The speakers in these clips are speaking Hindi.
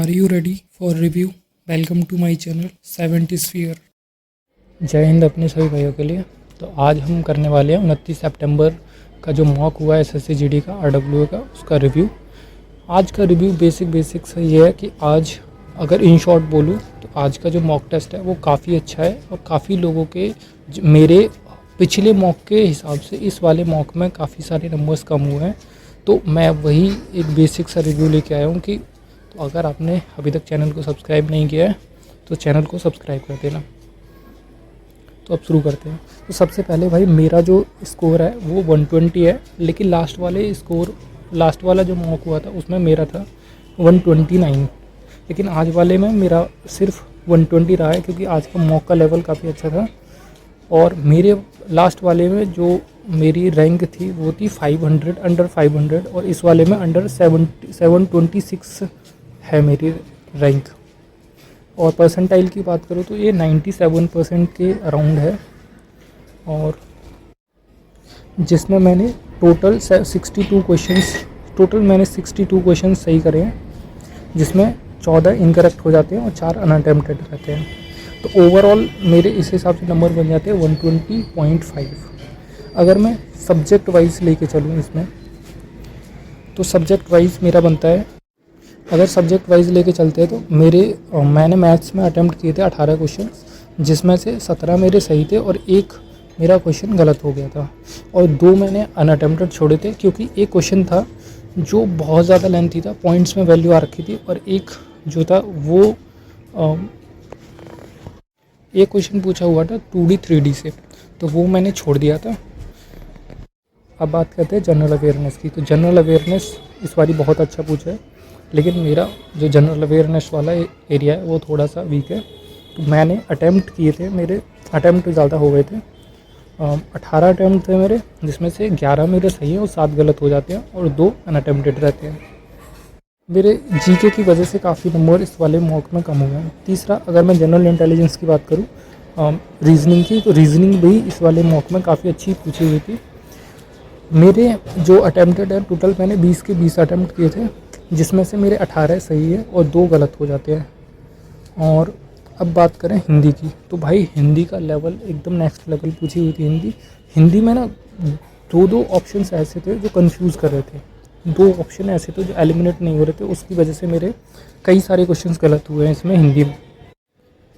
Are you ready for review? Welcome to my channel 70 Sphere। जय हिंद अपने सभी भाइयों के लिए। तो आज हम करने वाले हैं 29 सितंबर का जो मॉक हुआ है एसएससी जीडी का आरडब्ल्यूए का, उसका रिव्यू। आज का रिव्यू बेसिक से ये है कि आज अगर इन शॉर्ट बोलूँ तो आज का जो मॉक टेस्ट है वो काफ़ी अच्छा है और काफ़ी लोगों के मेरे पिछले मॉक के हिसाब से इस वाले मॉक में काफ़ी सारे नंबर्स कम हुए हैं। तो मैं वही एक बेसिक सा रिव्यू लेके आया हूँ कि तो अगर आपने अभी तक चैनल को सब्सक्राइब नहीं किया है तो चैनल को सब्सक्राइब कर देना। तो अब शुरू करते हैं। तो सबसे पहले भाई मेरा जो स्कोर है वो 120 है, लेकिन लास्ट वाला जो मॉक हुआ था उसमें मेरा था 129, लेकिन आज वाले में मेरा सिर्फ 120 रहा है क्योंकि आज का मॉक का लेवल काफ़ी अच्छा था। और मेरे लास्ट वाले में जो मेरी रैंक थी वो थी 500 अंडर 500 और इस वाले में अंडर 726 है मेरी रैंक। और परसेंटाइल की बात करूँ तो ये 97% के अराउंड है, और जिसमें मैंने टोटल 62 क्वेश्चंस सही करे हैं, जिसमें 14 इनकरेक्ट हो जाते हैं और 4 अनअटेम्प्टेड रहते हैं। तो ओवरऑल मेरे इस हिसाब से नंबर बन जाते हैं 120.5। अगर मैं सब्जेक्ट वाइज लेके चलूँ इसमें तो सब्जेक्ट वाइज मेरा बनता है, अगर सब्जेक्ट वाइज लेके चलते हैं तो मैंने मैथ्स में अटेम्प्ट किए थे 18 क्वेश्चन, जिसमें से 17 मेरे सही थे और एक मेरा क्वेश्चन गलत हो गया था, और 2 मैंने अनअटेम्प्टेड छोड़े थे क्योंकि एक क्वेश्चन था जो बहुत ज़्यादा लेंथी था, पॉइंट्स में वैल्यू आ रखी थी, और एक जो था वो एक क्वेश्चन पूछा हुआ था 2D 3D से, तो वो मैंने छोड़ दिया था। अब बात करते हैं जनरल अवेयरनेस की। तो जनरल अवेयरनेस इस बारी बहुत अच्छा पूछा है, लेकिन मेरा जो जनरल अवेयरनेस वाला एरिया है वो थोड़ा सा वीक है। तो मैंने अटैम्प्ट किए थे, मेरे अटैम्प्ट ज़्यादा हो गए थे, 18 अटैम्प्ट थे मेरे, जिसमें से 11 मेरे सही हैं और 7 गलत हो जाते हैं और 2 अनअटेम्प्टेड रहते हैं। मेरे जीके की वजह से काफ़ी नंबर इस वाले मॉक में कम हुए हैं। तीसरा, अगर मैं जनरल इंटेलिजेंस की बात करूँ रीजनिंग की, तो रीजनिंग भी इस वाले मॉक में काफ़ी अच्छी पूछी हुई थी। मेरे जो अटैम्प्टेड है टोटल मैंने 20 के 20 अटैम्प्ट किए थे, जिसमें से मेरे 18 सही है और 2 गलत हो जाते हैं। और अब बात करें हिंदी की, तो भाई हिंदी का लेवल एकदम नेक्स्ट लेवल पूछी हुई थी। हिंदी में ना दो ऑप्शंस ऐसे थे जो कंफ्यूज कर रहे थे, 2 ऑप्शन ऐसे थे जो एलिमिनेट नहीं हो रहे थे, उसकी वजह से मेरे कई सारे क्वेश्चंस गलत हुए हैं इसमें हिंदी में।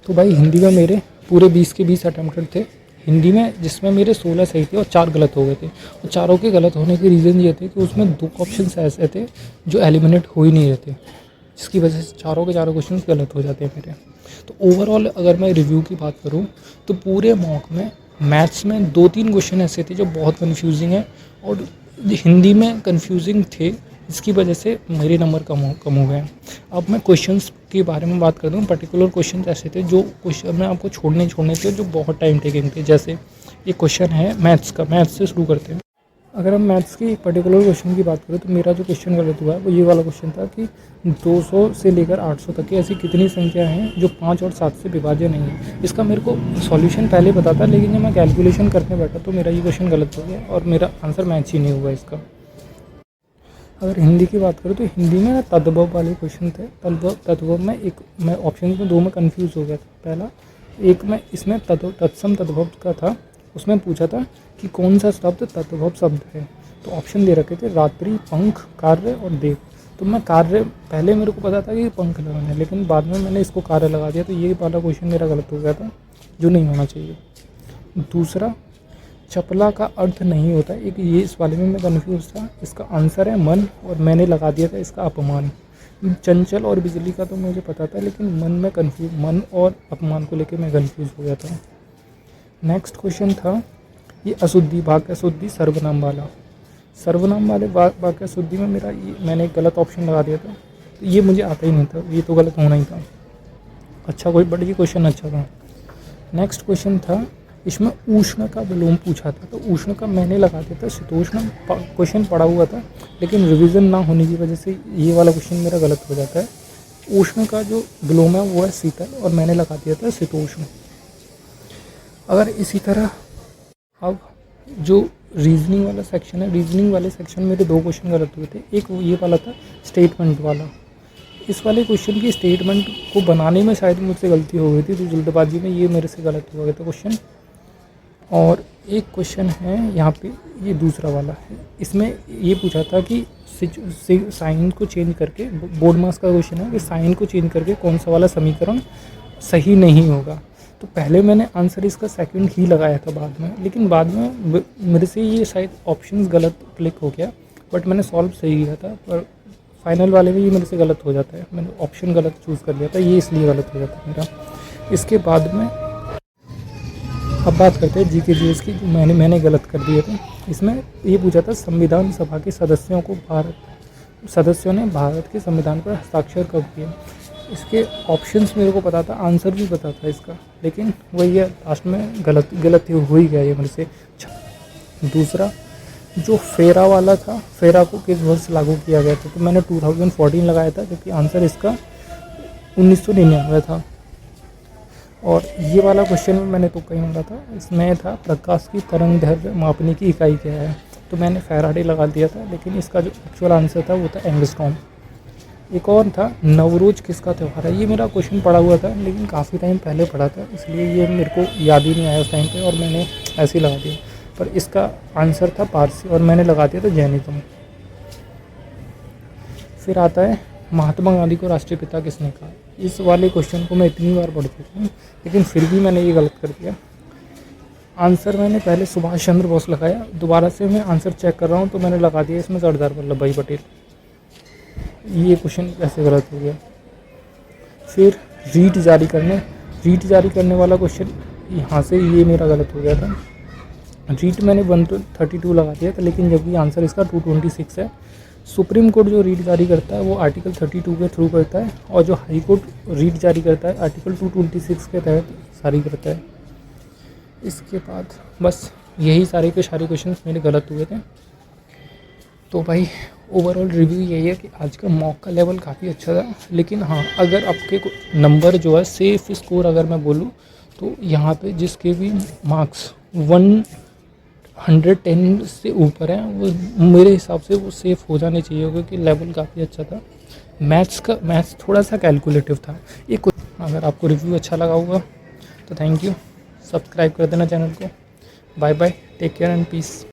तो भाई हिंदी में मेरे पूरे 20 के 20 अटैम्प्टेड थे हिंदी में, जिसमें मेरे 16 सही थे और 4 गलत हो गए थे। और चारों के गलत होने के रीज़न ये थे कि उसमें 2 ऑप्शंस ऐसे थे जो एलिमिनेट हो ही नहीं रहे थे, जिसकी वजह से चारों के चारों क्वेश्चंस गलत हो जाते हैं मेरे। तो ओवरऑल अगर मैं रिव्यू की बात करूँ तो पूरे मॉक में मैथ्स में 2-3 क्वेश्चन ऐसे थे जो बहुत कन्फ्यूजिंग है, और हिंदी में कन्फ्यूजिंग थे, जिसकी वजह से मेरे नंबर कम हो गए। अब मैं क्वेश्चंस के बारे में बात करता हूँ। पर्टिकुलर क्वेश्चंस ऐसे थे जो क्वेश्चन में आपको छोड़ने थे जो बहुत टाइम टेकिंग थे। जैसे ये क्वेश्चन है मैथ्स का, मैथ्स से शुरू करते हैं। अगर हम मैथ्स की पर्टिकुलर क्वेश्चन की बात करें तो मेरा जो क्वेश्चन गलत हुआ है वो ये वाला क्वेश्चन था कि 200 से लेकर 800 तक की ऐसी कितनी संख्या हैं जो 5 और 7 से विभाज्य नहीं है। इसका मेरे को सॉल्यूशन पहले पता था, लेकिन जब मैं कैलकुलेशन करने बैठा तो मेरा ये क्वेश्चन गलत हो गया और मेरा आंसर मैच ही नहीं हुआ इसका। अगर हिंदी की बात करूँ तो हिंदी में तद्भव वाले क्वेश्चन थे। तद्भव में मैं ऑप्शन में 2 में कंफ्यूज हो गया था। पहला एक में इसमें तत्सम तद्भव का था, उसमें पूछा था कि कौन सा शब्द तद्भव शब्द है। तो ऑप्शन दे रखे थे रात्रि, पंख, कार्य और देव। तो मैं कार्य, पहले मेरे को पता था कि पंख लगाना है, लेकिन बाद में मैंने इसको कार्य लगा दिया, तो ये वाला क्वेश्चन मेरा गलत हो गया था, जो नहीं होना चाहिए। दूसरा, चपला का अर्थ नहीं होता, एक ये इस वाले में मैं कन्फ्यूज़ था। इसका आंसर है मन, और मैंने लगा दिया था इसका अपमान। चंचल और बिजली का तो मुझे पता था, लेकिन मन और अपमान को लेकर मैं कन्फ्यूज़ हो गया था। नेक्स्ट क्वेश्चन था ये अशुद्धि, वाक्य शुद्धि सर्वनाम वाले वाक्य शुद्धि में मैंने एक गलत ऑप्शन लगा दिया था, तो ये मुझे आता ही नहीं था, ये तो गलत होना ही था। अच्छा बट ये क्वेश्चन अच्छा था। नेक्स्ट क्वेश्चन था इसमें उष्ण का विलोम पूछा था, तो उष्ण का मैंने लगा दिया था शीतोष्ण। क्वेश्चन पढ़ा हुआ था, लेकिन रिवीजन ना होने की वजह से ये वाला क्वेश्चन मेरा गलत हो जाता है। उष्ण का जो विलोम है वो है शीतल, और मैंने लगा दिया था शीतोष्ण। अगर इसी तरह अब जो रीजनिंग वाला सेक्शन है, रीजनिंग वाले सेक्शन में मेरे 2 क्वेश्चन गलत हुए थे। एक ये वाला था स्टेटमेंट वाला, इस वाले क्वेश्चन की स्टेटमेंट को बनाने में शायद मुझसे गलती हो गई थी, तो जल्दबाजी में ये मेरे से गलत हो गया था क्वेश्चन। और एक क्वेश्चन है यहाँ पे, ये दूसरा वाला है, इसमें ये पूछा था कि साइन को चेंज करके, बोर्ड मार्क्स का क्वेश्चन है कि साइन को चेंज करके कौन सा वाला समीकरण सही नहीं होगा। तो पहले मैंने आंसर इसका सेकंड ही लगाया था बाद में, लेकिन बाद में मेरे से ये शायद ऑप्शंस गलत क्लिक हो गया, बट मैंने सॉल्व सही किया था। पर फाइनल वाले में ये मेरे से गलत हो जाता है, मैंने ऑप्शन गलत चूज़ कर लिया था, ये इसलिए गलत हो जाता है मेरा। इसके बाद में अब बात करते हैं जीके जीएस की, जो मैंने गलत कर दिए थे। इसमें ये पूछा था संविधान सभा के सदस्यों ने भारत के संविधान पर हस्ताक्षर कब किए। इसके ऑप्शंस मेरे को पता था, आंसर भी पता था इसका, लेकिन वही है लास्ट में गलती हो ही गया ये मेरे से। दूसरा जो फेरा वाला था, फेरा को किस वर्ष लागू किया गया था, तो मैंने 2014 लगाया था, जबकि आंसर इसका 1999 था। और ये वाला क्वेश्चन में मैंने तो कहीं मांगा था, इसमें था प्रकाश की तरंग दैर्घ्य मापने की इकाई क्या है, तो मैंने फैराडे लगा दिया था, लेकिन इसका जो एक्चुअल आंसर था वो था एंगस्ट्रॉम। एक और था नवरोज किसका त्यौहार है, ये मेरा क्वेश्चन पढ़ा हुआ था, लेकिन काफ़ी टाइम पहले पढ़ा था, इसलिए ये मेरे को याद ही नहीं आया उस टाइम पे, और मैंने ऐसे ही लगा दिया। पर इसका आंसर था पारसी, और मैंने लगा दिया था जैनिज्म। फिर आता है महात्मा गांधी को राष्ट्रीय पिता किसने कहा। इस वाले क्वेश्चन को मैं इतनी बार पढ़ चुका हूँ, लेकिन फिर भी मैंने ये गलत कर दिया। आंसर मैंने पहले सुभाष चंद्र बोस लगाया, दोबारा से मैं आंसर चेक कर रहा हूँ तो मैंने लगा दिया इसमें सरदार वल्लभ भाई पटेल। ये क्वेश्चन कैसे गलत हो गया। फिर रीट जारी करने वाला क्वेश्चन, यहाँ से ये मेरा गलत हो गया था। रीट मैंने 132 लगा दिया था, लेकिन जबकि आंसर इसका 226 है। सुप्रीम कोर्ट जो रीट जारी करता है वो आर्टिकल 32 के थ्रू करता है, और जो हाई कोर्ट रीट जारी करता है आर्टिकल 226 के तहत जारी करता है। इसके बाद बस यही सारे के सारे क्वेश्चंस मेरे गलत हुए थे। तो भाई ओवरऑल रिव्यू यही है कि आज का मॉक का लेवल काफ़ी अच्छा था, लेकिन हाँ अगर आपके नंबर जो है सेफ स्कोर अगर मैं बोलूँ तो यहाँ पे जिसके भी मार्क्स 110 से ऊपर हैं वो मेरे हिसाब से वो सेफ़ हो जाने चाहिए, क्योंकि लेवल काफ़ी अच्छा था। मैथ्स थोड़ा सा कैलकुलेटिव था। एक अगर आपको रिव्यू अच्छा लगा होगा तो थैंक यू, सब्सक्राइब कर देना चैनल को। Bye bye, take care and piece.